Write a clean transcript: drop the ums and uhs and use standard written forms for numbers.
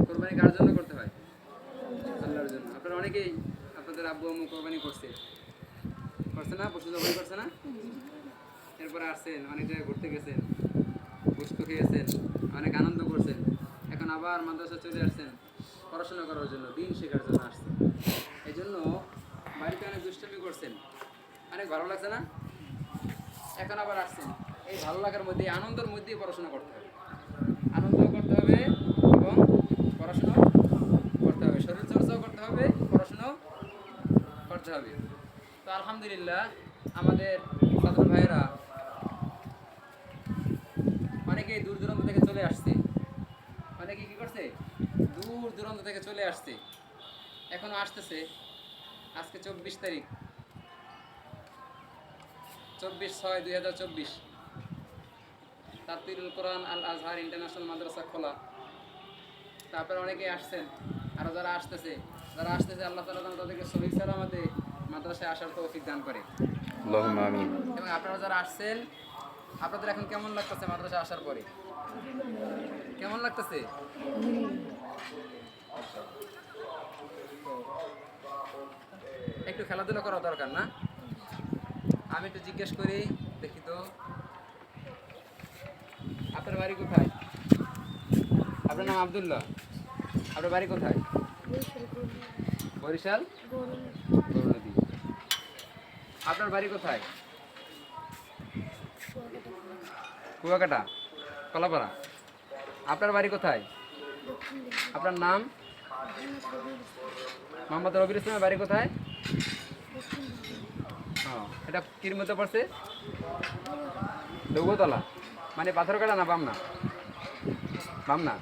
কোরবানি কার জন্য করতে হয়? আল্লাহর জন্য। আপনারা অনেকেই আপনাদের আব্বু আম্মু কোরবানি করছে না, পশু জবাই করছে না? এরপরে আসছেন, অনেক জায়গায় ঘুরতে গেছেন, গোশত খেয়েছেন, অনেক আনন্দ করছেন। এখন আবার মাদ্রাসা চলে আসছেন পড়াশোনা করার জন্য, দিন শেখার জন্য আসছেন। এই জন্য বাড়িতে অনেক দুষ্টামি করছেন, অনেক ভালো লাগছে না? এখন আবার আসছেন, এই ভালো লাগার মধ্যে, আনন্দের মধ্যেই পড়াশোনা করতে হবে। আনন্দ করতে হবে এবং পড়াশোনা করতে হবে, শরীরচর্চাও করতে হবে, পড়াশোনাও করতে হবে। তো আলহামদুলিল্লাহ আমাদের ছাত্র ভাইয়েরা অনেকেই দূর দূরান্ত থেকে চলে আসছে, অনেকে কী করছে, দূর দূরান্ত থেকে চলে আসছে, এখনও আসতেছে। আজকে 24 তারিখ, 24/6/2024, তাফসীরুল কোরআন আল আজহার ইন্টারন্যাশনাল মাদ্রাসা খোলা। তারপরে অনেকেই আসছেন, আরও যারা আসতেছে আল্লাহ তাআলা যেন তাদেরকে সহিহ সালামতে মাদ্রাসায় আসার তৌফিক দান করে। আল্লাহুম্মা আমিন। এবং আপনারা যারা আসছেন, আপনাদের এখন কেমন লাগতেছে মাদ্রাসায় আসার পরে? কেমন লাগতেছে? একটু খেলাধুলা করা দরকার না? আমি একটু জিজ্ঞেস করি, দেখি তো আপনার বাড়ি কোথায়? আপনার নাম আব্দুল্লাহ, আপনার বাড়ি কোথায়? বরিশাল গৌরনদী। আপনার বাড়ি কোথায়? কুয়াকাটা, কলাপাড়া। আপনার বাড়ি কোথায়? আপনার নাম? মোহাম্মদ রবির ইসলামের বাড়ি কোথায়? এটা কির মধ্যে পড়ছে? দৌগতলা, মানে পাথরকাটা না বামনা? বামনা।